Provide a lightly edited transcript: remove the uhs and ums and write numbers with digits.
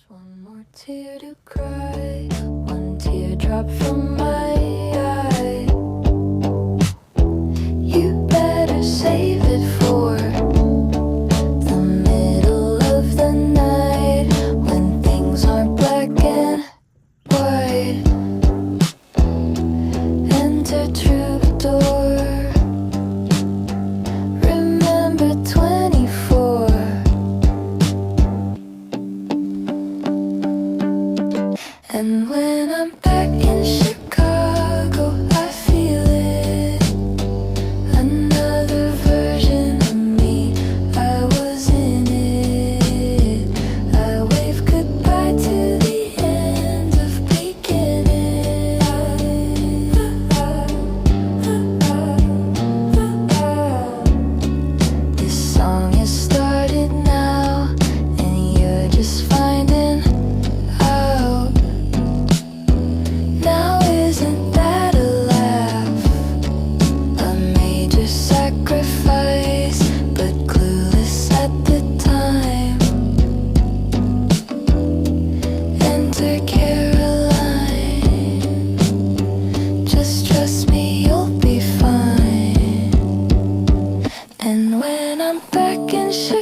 One more tear to cry, one teardrop from my eye. You better save it for the middle of the night, when things aren't black and white. Enter troubadour, remember 24. And when I'm back in Chicago, I feel it. Another version of me, I was in it. I wave goodbye to the end of beginning. This song is started now, and you're just finding out. Now isn't that a laugh? A major sacrifice, but clueless at the time. Enter Caroline, just trust me, you'll be fine. And when I'm back in Chicago,